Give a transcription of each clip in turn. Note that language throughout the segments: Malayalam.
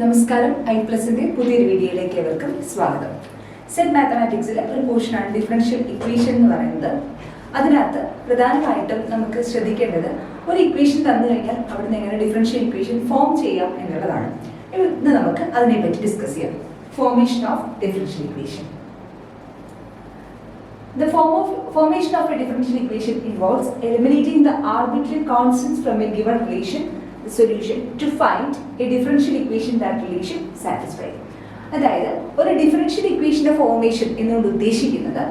നമസ്കാരം. ഐ+ന്റെ പുതിയൊരു വീഡിയോയിലേക്ക് ഏവർക്കും സ്വാഗതം. സെറ്റ് മാത്തമാറ്റിക്സിലെ ഒരു പോർഷനാണ് ഡിഫറൻഷ്യൽ ഇക്വേഷൻ എന്ന് പറയുന്നത്. അതിനകത്ത് പ്രധാനമായിട്ടും നമുക്ക് ശ്രദ്ധിക്കേണ്ടത് ഒരു ഇക്വേഷൻ തന്നു കഴിഞ്ഞാൽ അവിടുന്ന് എങ്ങനെ ഡിഫറൻഷ്യൽ ഇക്വേഷൻ ഫോം ചെയ്യാം എന്നുള്ളതാണ്. ഇന്ന് നമുക്ക് അതിനെപ്പറ്റി ഡിസ്കസ് ചെയ്യാം. Formation of differential equation. The formation of a differential equation involves eliminating the arbitrary constants from a given relation, the solution, to find a differential equation that relation satisfies. അതായത് ഒരു ഡിഫറൻഷ്യൽ ഇക്വേഷന്റെ ഫോർമേഷൻ എന്നുകൊണ്ട് ഉദ്ദേശിക്കുന്നത്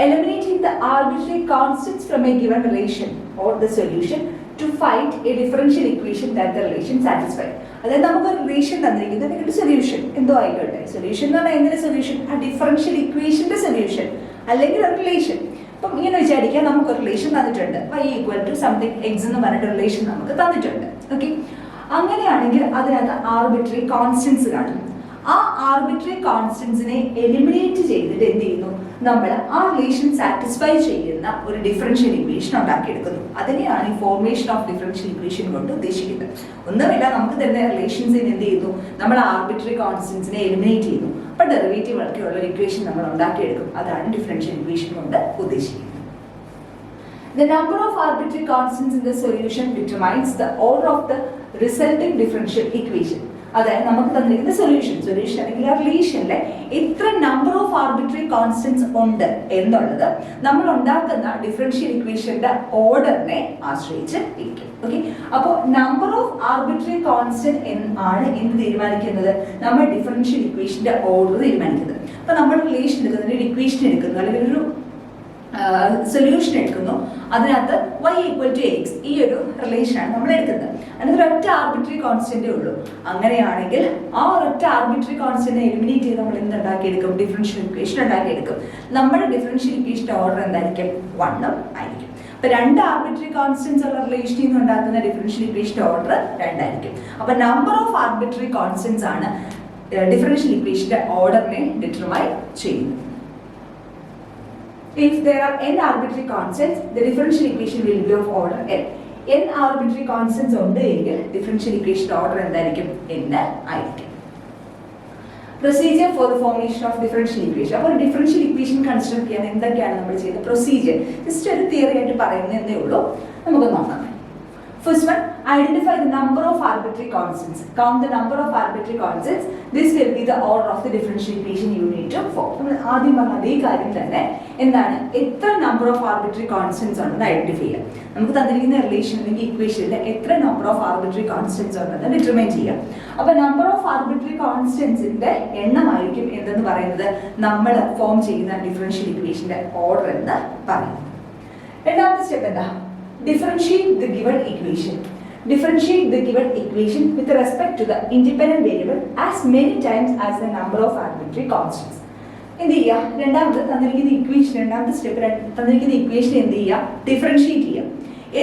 eliminating the arbitrary constants from a given relation or the solution to find a differential equation that the relation satisfies. അതായത് നമുക്ക് ഒരു റിലേഷൻ തന്നിരിക്കുന്നത് അല്ലെങ്കിൽ സൊല്യൂഷൻ എന്തോ ആയിക്കോട്ടെ. സൊല്യൂഷൻ എന്ന് പറഞ്ഞാൽ എന്തിന്റെ സൊല്യൂഷൻ? ആ ഡിഫറൻഷ്യൽ ഇക്വേഷന്റെ സൊല്യൂഷൻ അല്ലെങ്കിൽ ഒരു റിലേഷൻ. അപ്പം ഇങ്ങനെ വിചാരിക്കാൻ നമുക്ക് ഒരു റിലേഷൻ തന്നിട്ടുണ്ട്, y=something x എന്ന് പറഞ്ഞിട്ട് റിലേഷൻ നമുക്ക് തന്നിട്ടുണ്ട്. ഓക്കെ, അങ്ങനെയാണെങ്കിൽ അതിനകത്ത് ആർബിട്രറി കോൺസ്റ്റൻസ് കാണും. ആ ആർബിട്രറി കോൺസ്റ്റൻസിനെ എലിമിനേറ്റ് ചെയ്തിട്ട് എന്ത് ചെയ്യുന്നു? നമ്മൾ ആ റിലേഷൻ സാറ്റിസ്ഫൈ ചെയ്യുന്ന ഒരു ഡിഫറൻഷ്യൽ ഇക്വേഷൻ ഉണ്ടാക്കിയെടുക്കുന്നു. അതിനെയാണ് ഈ ഫോർമേഷൻ ഓഫ് ഡിഫറൻഷ്യൽ ഇക്വേഷൻ കൊണ്ട് ഉദ്ദേശിക്കുന്നത്. ഒന്നുമില്ല, നമുക്ക് തരുന്ന റിലേഷൻസിന് എന്ത് ചെയ്യുന്നു? നമ്മൾ ആർബിട്രറി കോൺസ്റ്റൻസിനെ എലിമിനേറ്റ് ചെയ്യുന്നു. അപ്പോൾ ഡെറിവേറ്റീവ് ഒക്കെയുള്ള ഒരു ഇക്വേഷൻ നമ്മൾ ഉണ്ടാക്കിയെടുക്കും. അതാണ് ഡിഫറൻഷ്യൽ ഇക്വേഷൻ കൊണ്ട് ഉദ്ദേശിക്കുന്നത്. The number of arbitrary constants in the solution determines the order of the resulting differential equation. അതായത് നമുക്ക് തന്നിരിക്കുന്ന സൊല്യൂഷൻ അല്ലെങ്കിൽ ആ റിലേഷനിലെ എത്ര നമ്പർ ഓഫ് ആർബിട്രറി കോൺസ്റ്റൻസ് ഉണ്ട് എന്നുള്ളത് നമ്മൾ ഉണ്ടാക്കുന്ന ഡിഫറൻഷ്യൽ ഇക്വേഷന്റെ ഓർഡറിനെ ആശ്രയിച്ച് ഇരിക്കും. ഓക്കെ, അപ്പോൾ നമ്പർ ഓഫ് ആർബിട്രറി കോൺസ്റ്റന്റ് ആണ് എന്ത് തീരുമാനിക്കുന്നത്? നമ്മൾ ഡിഫറൻഷ്യൽ ഇക്വേഷന്റെ ഓർഡർ തീരുമാനിക്കുന്നത്. അപ്പൊ നമ്മൾ റിലേഷൻ എടുക്കുന്നത്, ഒരു ഇക്വേഷൻ എടുക്കുന്നു അല്ലെങ്കിൽ ഒരു സൊല്യൂഷൻ എടുക്കുന്നു, അതിനകത്ത് y=x ഈ ഒരു റിലേഷനാണ് നമ്മൾ എടുക്കുന്നത്. അതിനകത്ത് ഒരൊറ്റ ആർബിട്രറി കോൺസ്റ്റന്റേ ഉള്ളൂ. അങ്ങനെയാണെങ്കിൽ ആ ഒരൊറ്റ ആർബിട്രറി കോൺസ്റ്റന്റിനെ എലിമിനേറ്റ് ചെയ്ത് നമ്മൾ എന്തുണ്ടാക്കിയെടുക്കും? Differential equation ഉണ്ടാക്കിയെടുക്കും. നമ്മുടെ ഡിഫറൻഷ്യൽ ഇക്വേഷന്റെ ഓർഡർ എന്തായിരിക്കും? 1 ആയിരിക്കും. അപ്പൊ രണ്ട് ആർബിട്രറി കോൺസ്റ്റൻസ് ഉള്ള റിലേഷനിൽ നിന്ന് ഉണ്ടാക്കുന്ന ഡിഫറൻഷ്യൽ ഇക്വേഷന്റെ ഓർഡർ 2 ആയിരിക്കും. അപ്പൊ നമ്പർ ഓഫ് ആർബിട്രറി കോൺസ്റ്റൻസ് ആണ് ഡിഫറൻഷ്യൽ ഇക്വേഷന്റെ ഓർഡറിനെ ഡിറ്റർമൈൻ ചെയ്യുന്നത്. If there are n arbitrary constants, the differential equation will be of order n. n arbitrary constants ഉണ്ട് എങ്കിൽ differential equation order എന്തായിരിക്കും? n ആയിരിക്കും. Procedure for the formation of differential equation. അപ്പോൾ differential equation കൺസ്ട്രക്ട് ചെയ്യാൻ എന്തൊക്കെയാണ് നമ്മൾ ചെയ്യുന്നത്? പ്രൊസീജിയർ ജസ്റ്റ് ഒരു തിയറി ആയിട്ട് പറയുന്നതേ ഉള്ളൂ. നമുക്ക് നോക്കാം. First one, identify the number of arbitrary constants. Count the number of arbitrary constants. This will be the order of the differential equation you need to form. നമ്മൾ ആദ്യം പറഞ്ഞ അതേ കാര്യം തന്നെ എന്താണ്? എത്ര നമ്പർ ഓഫ് ആർബിട്രറി കോൺസ്റ്റൻസ് ഉണ്ടെന്ന് ഐഡന്റിഫൈ ചെയ്യാം. നമുക്ക് തന്നിരിക്കുന്ന റിലേഷൻ അല്ലെങ്കിൽ ഇക്വേഷനിൽ എത്ര നമ്പർ ഓഫ് ആർബിട്രറി കോൺസ്റ്റൻസ് ഉണ്ടെന്ന് ഡിറ്റർമൈൻ ചെയ്യാം. അപ്പൊ നമ്പർ ഓഫ് ആർബിട്രറി കോൺസ്റ്റൻസിന്റെ എണ്ണമായിരിക്കും എന്തെന്ന് പറയുന്നത് നമ്മൾ ഫോം ചെയ്യുന്ന ഡിഫറൻഷ്യൽ ഇക്വേഷന്റെ ഓർഡർ എന്ന് പറയും. രണ്ടാമത്തെ സ്റ്റെപ്പ് എന്താ? Differentiate the given equation. Differentiate the given equation with respect to the independent variable as many times as the number of arbitrary constants. എന്ത് ചെയ്യുക? രണ്ടാമത്തെ തന്നിരിക്കുന്ന സ്റ്റെപ്പ് തന്നിരിക്കുന്ന ഇക്വേഷൻ എന്ത് ചെയ്യുക? ഡിഫറൻഷിയേറ്റ് ചെയ്യാം.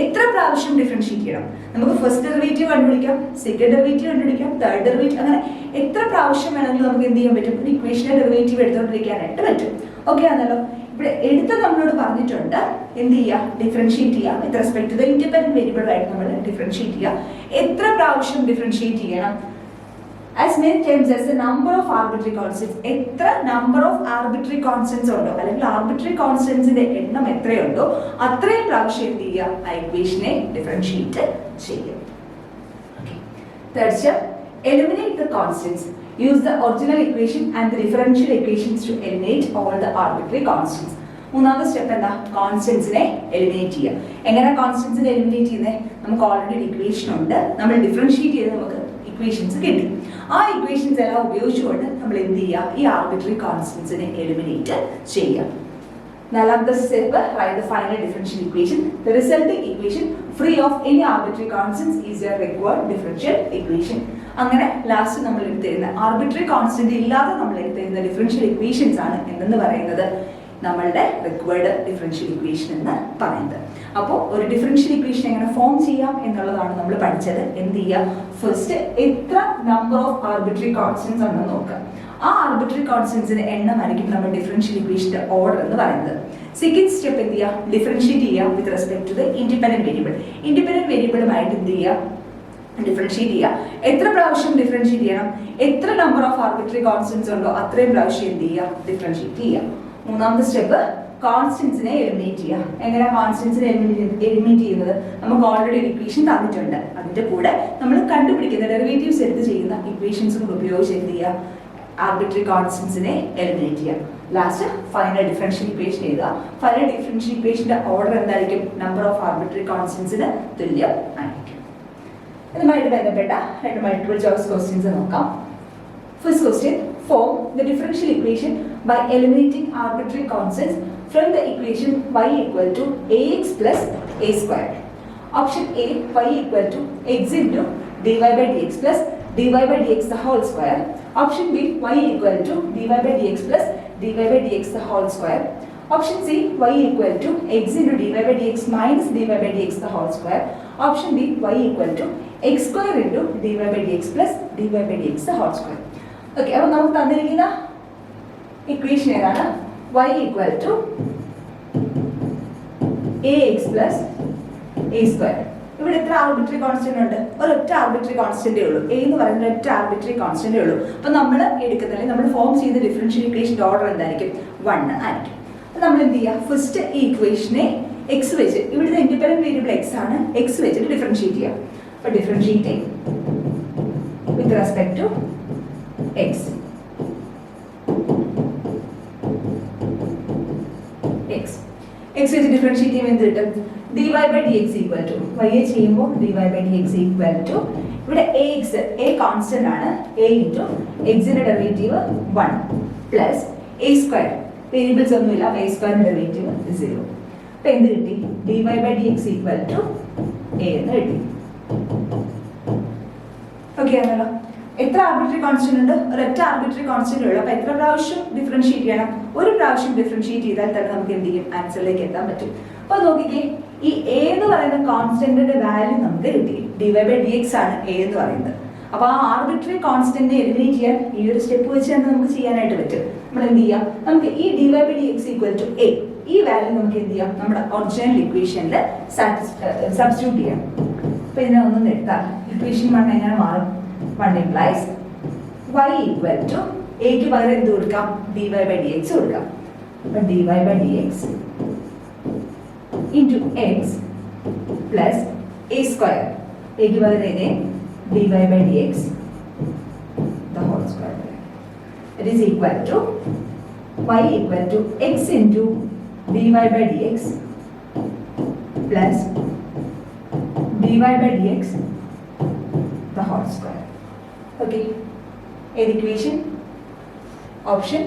എത്ര പ്രാവശ്യം ഡിഫറൻഷിയേറ്റ് ചെയ്യണം? നമുക്ക് ഫസ്റ്റ് ഡെറിവേറ്റീവ് കണ്ടുപിടിക്കാം, സെക്കൻഡ് ഡെറിവേറ്റീവ് കണ്ടുപിടിക്കാം, തേർഡ് ഡെറിവേറ്റീവ്, അങ്ങനെ എത്ര പ്രാവശ്യം വേണമെങ്കിലും നമുക്ക് എന്ത് ചെയ്യാൻ പറ്റും? ഒരു ഇക്വേഷന്റെ ഡെറിവേറ്റീവ് എടുത്തുകൊണ്ടിരിക്കാനായിട്ട് പറ്റും. ഓക്കെ ആണല്ലോ? ഇവിടെ എടുത്ത് നമ്മളോട് പറഞ്ഞിട്ടുണ്ട് എന്ത് ചെയ്യുക? ഡിഫറൻഷിയേറ്റ് ചെയ്യാം with respect to the independent variable ആയിട്ട് നമ്മൾ ഡിഫറൻഷിയേറ്റ് ചെയ്യുക. എത്ര പ്രാവശ്യം ഡിഫറൻഷിയേറ്റ് ചെയ്യണം? As many times as the number of arbitrary constants. എത്ര നമ്പർ ഓഫ് ആർബിട്രറി കോൺസ്റ്റൻസ് ഉണ്ടോ അല്ലെങ്കിൽ ആർബിട്രറി കോൺസ്റ്റൻസിന്റെ എണ്ണം എത്രയുണ്ടോ അത്രയും പ്രാവശ്യം എന്ത് ചെയ്യുക? ആ ഇക്വേഷനെ ഡിഫറൻഷിയേറ്റ് ചെയ്യും. Third step, eliminate the constants. Use the original equation and the differential equations to eliminate all the arbitrary constants. മൂന്നാമത്തെ സ്റ്റെപ്പ് എന്താ? കോൺസ്റ്റൻസിനെ എലിമിനേറ്റ് ചെയ്യുക. എങ്ങനെ കോൺസ്റ്റൻസിനെ എലിമിനേറ്റ് ചെയ്യുന്നത്? നമുക്ക് ഓൾറെഡി ഒരു ഇക്വേഷൻ ഉണ്ട്, നമ്മൾ ഡിഫറൻഷിയേറ്റ് ചെയ്ത് നമുക്ക് ഇക്വേഷൻസ് കിട്ടി. ആ ഇക്വേഷൻസ് എല്ലാം ഉപയോഗിച്ചുകൊണ്ട് നമ്മൾ എന്ത് ചെയ്യുക? ഈ ആർബിട്രറി കോൺസ്റ്റൻസിനെ എലിമിനേറ്റ് ചെയ്യുക. നാലാമത്തെ step, write the final differential equation. The resulting equation free of any arbitrary constants is your required differential equation. അങ്ങനെ ലാസ്റ്റ് നമ്മൾ എടുത്തിരുന്ന ആർബിട്രറി കോൺസ്റ്റന്റ് ഇല്ലാതെ നമ്മൾ എടുത്തിരുന്ന ഡിഫറൻഷ്യൽ ഇക്വേഷൻസ് ആണ് എന്തെന്ന് പറയുന്നത്? നമ്മളുടെ റിക്വയർഡ് ഡിഫറൻഷ്യൽ ഇക്വേഷൻ എന്ന് പറയുന്നത്. അപ്പോൾ ഒരു ഡിഫറൻഷ്യൽ ഇക്വേഷൻ എങ്ങനെ ഫോം ചെയ്യാം എന്നുള്ളതാണ് നമ്മൾ പഠിച്ചത്. എന്ത് ചെയ്യുക? ഫസ്റ്റ് എത്ര നമ്പർ ഓഫ് ആർബിട്രറി കോൺസ്റ്റൻസ് ഉണ്ടെന്ന് നോക്കുക. ആ ആർബിട്രറി കോൺസ്റ്റൻസിന്റെ എണ്ണമായിരിക്കും നമ്മൾ ഡിഫറൻഷ്യൽ ഇക്വേഷന്റെ ഓർഡർ എന്ന് പറയുന്നത്. സെക്കൻഡ് സ്റ്റെപ്പ് എന്ത് ചെയ്യുക? ഡിഫറൻഷിയേറ്റ് ചെയ്യുക with respect to the independent variable. Independent വേരിയബിളുമായിട്ട് എന്ത് ചെയ്യുക? ഡിഫറൻഷിയേറ്റ് ചെയ്യുക. എത്ര പ്രാവശ്യം ഡിഫറൻഷിയേറ്റ് ചെയ്യണം? എത്ര നമ്പർ ഓഫ് ആർബിട്രറി കോൺസ്റ്റൻസ് ഉണ്ടോ അത്രയും പ്രാവശ്യം എന്ത് ചെയ്യുക? ഡിഫറൻഷിയേറ്റ് ചെയ്യുക. മൂന്നാമത്തെ സ്റ്റെപ്പ് കോൺസ്റ്റൻസിനെ എലിമിനേറ്റ് ചെയ്യുക. എങ്ങനെ കോൺസ്റ്റൻസിനെ എലിമിനേറ്റ് ചെയ്യുന്നത്? നമുക്ക് ഓൾറെഡി ഒരു ഇക്വേഷൻ തന്നിട്ടുണ്ട്. അതിന്റെ കൂടെ നമ്മൾ കണ്ടുപിടിക്കുന്ന ഡെറിവേറ്റീവ്സ് എടുത്ത് ചെയ്യുന്ന ഇക്വേഷൻസ് കൂടെ ഉപയോഗിച്ച് എന്ത് ചെയ്യുക? ആർബിട്രറി കോൺസ്റ്റൻസിനെ എലിമിനേറ്റ് ചെയ്യുക. ലാസ്റ്റ് ഫൈനൽ ഡിഫറൻഷ്യൽ ഇക്വേഷൻ എഴുതുക. ഫൈനൽ ഡിഫറൻഷ്യൽ ഇക്വേഷന്റെ ഓർഡർ എന്തായിരിക്കും? നമ്പർ ഓഫ് ആർബിട്രറി കോൺസ്റ്റൻസിന് തുല്യം ആയിരിക്കും. ഇതുമായിട്ട് ബന്ധപ്പെട്ട രണ്ട് മൾട്ടിപ്പിൾ ചോയ്സ് ക്വസ്റ്റ്യൻസ് നോക്കാം. First question, form the differential equation by eliminating arbitrary constants from the equation y equal to ax plus a square. Option A, y equal to x into dy by dx plus dy by dx the whole square. Option B, y equal to dy by dx plus dy by dx the whole square. Option C, y equal to x into dy by dx minus dy by dx the whole square. Option D, y equal to x square into dy by dx plus dy by dx the whole square. Okay, അപ്പോൾ നമുക്ക് തന്നിരിക്കുന്ന ഇക്വേഷൻ ഏതാണ്? y equal to ax plus a square. ഇവിടെ എത്ര ആർബിട്രറി കോൺസ്റ്റന്റ് ഉണ്ട്? ഒരൊറ്റ ആർബിട്രറി കോൺസ്റ്റന്റേ ഉള്ളൂ. a എന്ന് പറയുന്നത് ഒറ്റ ആർബിട്രറി കോൺസ്റ്റന്റേ ഉള്ളൂ. അപ്പൊ നമ്മൾ എടുക്കുന്നത്, നമ്മൾ ഫോം ചെയ്ത ഡിഫറൻഷ്യൽ ഇക്വേഷന്റെ ഓർഡർ എന്തായിരിക്കും? 1 ആയിരിക്കും. അപ്പൊ നമ്മൾ എന്ത് ചെയ്യുക? ഫസ്റ്റ് ഈ ഇക്വേഷനെ x വെച്ച്, ഇവിടുത്തെ ഇൻഡിപെൻഡന്റ് വേരിയബിൾ x ആണ്, x വെച്ചിട്ട് ഡിഫറൻഷിയേറ്റ് ചെയ്യുക. അപ്പൊ differentiate with respect to x. x വെച്ച് ഡിഫറൻഷിയേറ്റ് ചെയ്യുമ്പോൾ എന്ത് കിട്ടും? dy by dx equal to y ചെയ്യുമ്പോൾ dy by dx equal to ഇവിടെ ax, a കോൺസ്റ്റന്റ് ആണ്, a into x ന്റെ derivative 1 plus a square, variables ഒന്നുമില്ല, a സ്ക്വയറിന്റെ ഡെറിവേറ്റീവ് 0. അപ്പൊ എന്ത് കിട്ടി? dy by dx equal to a എന്ന് കിട്ടി. ഓക്കെ ആണല്ലോ. എത്ര ആർബിട്രറി കോൺസ്റ്റന്റ് ഉണ്ട്? ഒരൊറ്റ ആർബിട്രറി കോൺസ്റ്റന്റ് ഉള്ളൂ. അപ്പൊ എത്ര പ്രാവശ്യം ഡിഫറൻഷിയേറ്റ് ചെയ്യണം? ഒരു പ്രാവശ്യം ഡിഫറൻഷിയേറ്റ് ചെയ്താൽ തന്നെ നമുക്ക് എന്ത് ചെയ്യും? ആൻസറിലേക്ക് എത്താൻ പറ്റും. അപ്പൊ നോക്കിക്കേ, ഈ a എന്ന് പറയുന്ന കോൺസ്റ്റന്റിന്റെ വാല്യൂ നമുക്ക് കിട്ടി. dy by dx ആണ് a എന്ന് പറയുന്നത്. അപ്പൊ ആ ആർബിട്രറി കോൺസ്റ്റന്റിനെ എലിമിനേറ്റ് ചെയ്യാൻ ഈ ഒരു സ്റ്റെപ്പ് വെച്ച് തന്നെ നമുക്ക് ചെയ്യാനായിട്ട് പറ്റും. നമ്മൾ എന്ത് ചെയ്യാം? നമുക്ക് ഈ dy by dx equal to a, ഈ വാല്യൂ നമുക്ക് എന്ത് ചെയ്യാം? നമ്മുടെ ഒറിജിനൽ ഇക്വേഷനിൽ സബ്സ്റ്റിറ്റ്യൂട്ട് ചെയ്യാം. അപ്പൊ ഇതിനെ ഒന്ന് നിർത്താം. ഇക്വേഷൻ 1 എങ്ങനെ മാറും? 1 implies y equal to a ക്ക് പകരം എന്ത് കൊടുക്കാം? dy by dx കൊടുക്കാം. അപ്പൊ dy by dx into x plus a square, a ക്ക് പകരം ഇതേ dy by dx the whole square. It is equal to y equal to x into dy by dx plus dy by dx the whole square. Okay, equation option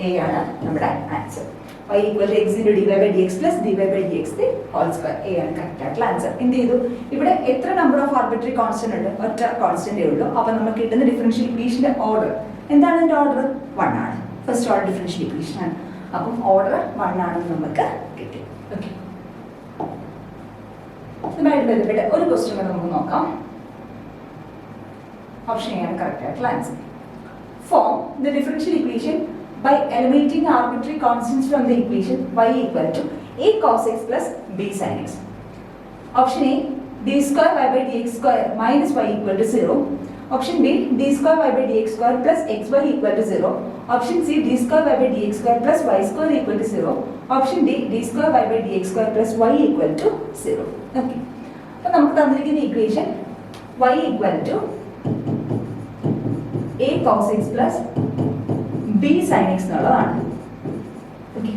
A ആണ് നമ്മുടെ answer. y equal to x into dy by dx plus dy by dx the whole square. A ആണ് കറക്റ്റ് ആയിട്ടുള്ള ആൻസർ. എന്ത് ചെയ്തു? ഇവിടെ എത്ര നമ്പർ ഓഫ് ആർബിട്രറി കോൺസ്റ്റന്റ് ഉണ്ട്? ഒറ്റ കോൺസ്റ്റന്റേ ഉള്ളൂ. അപ്പൊ നമുക്ക് കിട്ടുന്ന ഡിഫറൻഷ്യൽ ഇക്വേഷന്റെ ഓർഡർ എന്താണ്? അതിന്റെ ഓർഡർ 1 ആണ്. ഫസ്റ്റ് ഓർഡർ ഡിഫറൻഷ്യൽ ഇക്വേഷൻ ആണ്. അപ്പം ഓർഡർ 1 ആണെന്ന് നമുക്ക് കിട്ടി. ഓക്കെ, ഇതുമായിട്ട് ബന്ധപ്പെട്ട ഒരു ക്വസ്റ്റ്യൻ നമുക്ക് നോക്കാം. ഓപ്ഷൻ എ ആണ് കറക്റ്റ് ആയിട്ടുള്ള answer. Form the differential equation by eliminating arbitrary constants from the equation y equal to a cos x plus b sin x. Option A, d square y by dx square minus y equal to 0. Option B, d square y by dx square plus xy equal to 0. Option C, d square y by dx square plus y square equal to 0. Option D, d square y by dx square plus y equal to 0. Okay. അപ്പോൾ നമുക്ക് തന്നിരിക്കുന്ന equation y equal to a cos x plus b sin x എന്നുള്ളതാണ്. ഓക്കെ,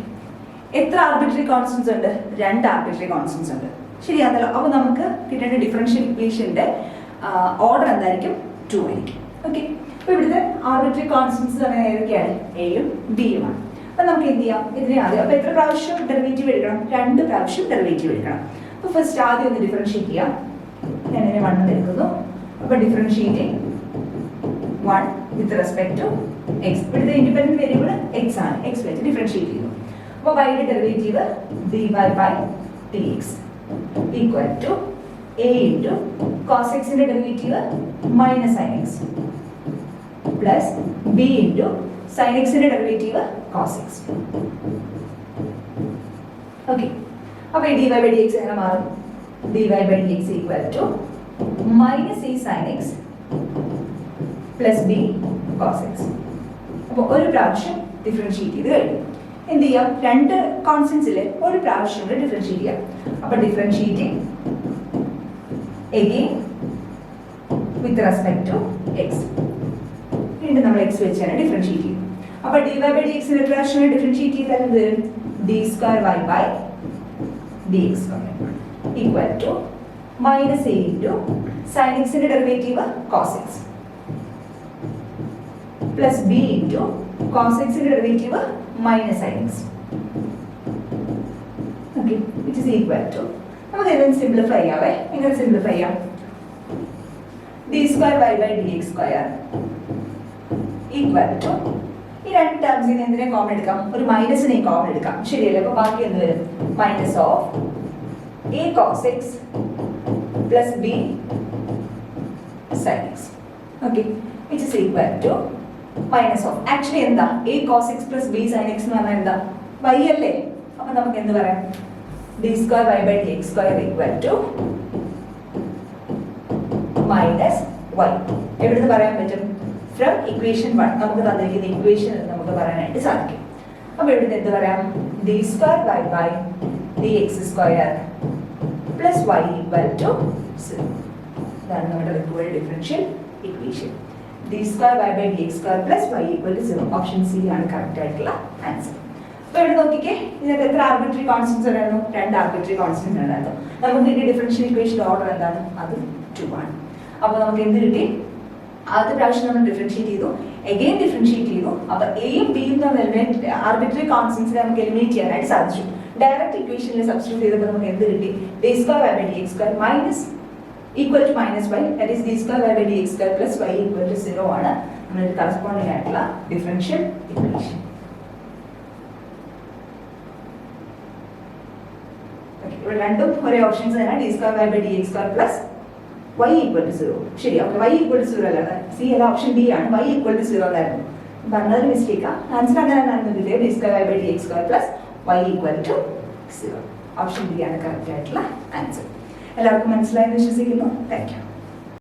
എത്ര ആർബിട്രറി കോൺസ്റ്റൻസ് ഉണ്ട്? 2 ആർബിട്രറി കോൺസ്റ്റൻസ് ഉണ്ട്. ശരിയാണല്ലോ. അപ്പോൾ നമുക്ക് കിട്ടേണ്ട ഡിഫറൻഷ്യൽ ഇക്വേഷന്റെ ഓർഡർ എന്തായിരിക്കും? 2 ആയിരിക്കും. ഓക്കെ, അപ്പോൾ ഇവിടുത്തെ ആർബിട്രറി കോൺസ്റ്റൻസ് ഏതൊക്കെയാണ്? എയും ബിയുമാണ്. അപ്പോൾ നമുക്ക് എന്ത് ചെയ്യാം? ഇതിനെ ആദ്യം, അപ്പോൾ എത്ര പ്രാവശ്യം ഡെറിവേറ്റീവ് എടുക്കണം? 2 പ്രാവശ്യം ഡെറിവേറ്റീവ് എടുക്കണം. അപ്പോൾ ഫസ്റ്റ് ആദ്യം ഒന്ന് ഡിഫറൻഷിയേറ്റ് ചെയ്യാം. ഞാൻ ഇതിനെ 1 എടുക്കുന്നു. അപ്പോൾ differentiating 1 with respect to x. ഇവിടുത്തെ ഇൻഡിപെൻഡന്റ് വേരിയബിൾ x ആണ്. x വെച്ച് ഡിഫറൻഷിയേറ്റ് ചെയ്യുന്നു. അപ്പോൾ y യുടെ derivative dy by dx equal to a into cos x ന്റെ derivative minus sin x plus b into sin x ന്റെ ഡെറിവേറ്റീവ് cos x. ഓക്കെ, അപ്പോൾ dy by dx എങ്ങനെ മാറും? dy by dx equal to minus A sine X plus B cos X. അപ്പോൾ ഒരു പ്രാവശ്യം ഡിഫറൻഷിയേറ്റ് ചെയ്ത് കഴിഞ്ഞു. എന്ത് ചെയ്യാം? രണ്ട് കോൺസ്റ്റൻസിലെ ഒരു പ്രാവശ്യം കൂടെ ഡിഫറൻഷിയേറ്റ് ചെയ്യാം. അപ്പോൾ differentiating again with respect to X. വീണ്ടും നമ്മൾ എക്സ് വെച്ചാണ് ഡിഫറൻഷിയേറ്റ് ചെയ്യും. അപ്പോൾ ഡി വൈ ബൈ ഡി എക്സിന്റെ ഒരു പ്രാവശ്യം ഡിഫറൻഷിയേറ്റ് ചെയ്താൽ എന്ത് വരും? D square Y by D X square equal to minus A into sine എക്സിന്റെ derivative cos X plus B into cos എക്സിന്റെ derivative minus sine X. Okay, which is equal to നമുക്ക് ഇതിനെ സിംപ്ലിഫൈ ചെയ്യാവേ. എങ്ങനെ സിംപ്ലിഫൈ ചെയ്യാം? D square Y by D X square equal to ഈ രണ്ട് ടേംസിൽ നിന്ന് എന്തിനെ കോമൺ എടുക്കാം? ഒരു മൈനസിനെ കോമൺ എടുക്കാം. ശരിയല്ലേ? അപ്പോൾ ബാക്കി എന്ത് വരും? Minus of A cos X plus B sine X. Okay, which is equal to minus of actually എന്താ? A cos X plus B sine X എന്ന് പറഞ്ഞാൽ എന്താ? വൈ അല്ലേ? അപ്പൊ നമുക്ക് എന്ത് പറയാം? D square Y by D X square equal to minus Y. എവിടുന്ന് പറയാൻ പറ്റും? ഫ്രം ഇക്വേഷൻ 1 നമുക്ക് തന്നിരിക്കുന്ന ഇക്വേഷൻ നമുക്ക് പറയാനായിട്ട് സാധിക്കും. അപ്പോൾ ഇവിടുന്ന് എന്ത് പറയാം? D square Y by D X square plus Y equal to 0. ഇതാണ് നമ്മുടെ required differential equation. D square Y by D X square plus Y equal to 0. Option C ആണ് കറക്റ്റ് ആയിട്ടുള്ള ആൻസർ. അപ്പോൾ ഇവിടെ നോക്കിക്കേ, ഇതിനകത്ത് എത്ര ആർബിട്രറി കോൺസ്റ്റൻസ് ഉണ്ടായിരുന്നു? 2 ആർബിട്രറി കോൺസ്റ്റൻസ് ഉണ്ടായിരുന്നു. നമുക്ക് കിട്ടിയ ഡിഫറൻഷ്യൽ ഇക്വേഷൻ ഓർഡർ എന്താണ്? അത് 2 ആണ്. അപ്പോൾ നമുക്ക് എന്ത് കിട്ടി? ആദ്യത്തെ പ്രാവശ്യം നമ്മൾ ഡിഫറൻഷിയേറ്റ് ചെയ്തു, എഗെയിൻ ഡിഫറൻഷിയേറ്റ് ചെയ്തു. അപ്പോൾ എയും ബിയും തമ്മിൽ ആർബിട്രറി കോൺസ്റ്റൻസിനെ നമുക്ക് എലിമിനേറ്റ് ചെയ്യാനായിട്ട് സാധിച്ചു. ഡയറക്റ്റ് ഇക്വേഷനിൽ സബ്സ്റ്റിറ്റ്യൂട്ട് ചെയ്തപ്പോൾ നമുക്ക് എന്ത് കിട്ടി? D square Y by D X square minus equal to minus Y, that is D square Y by D X square plus Y equal to 0 ആണ് നമ്മുടെ കറസ്പോണ്ടിങ് ആയിട്ടുള്ള ഡിഫറൻഷ്യൽ ഇക്വേഷൻ. ഇവിടെ രണ്ടും ഒരേ ഓപ്ഷൻസ് തന്നെ. D square Y by D X square plus y equal to 0. ശരി, ഓക്കെ. y ഈക്വൽ ടു 0 അല്ലാതെ സി അല്ല, ഓപ്ഷൻ ഡി ആണ്. y ഈക്വൽ ടു 0 എന്നായിരുന്നു പറഞ്ഞതൊരു മിസ്റ്റേക്കാ. ആൻസർ അങ്ങനെ നടന്നിട്ടില്ലേ? D square Y by D X square plus y equal to 0. Option D ആണ് കറക്റ്റ് ആയിട്ടുള്ള ആൻസർ. എല്ലാവർക്കും മനസ്സിലായെന്ന് വിശ്വസിക്കുന്നു. Thank U.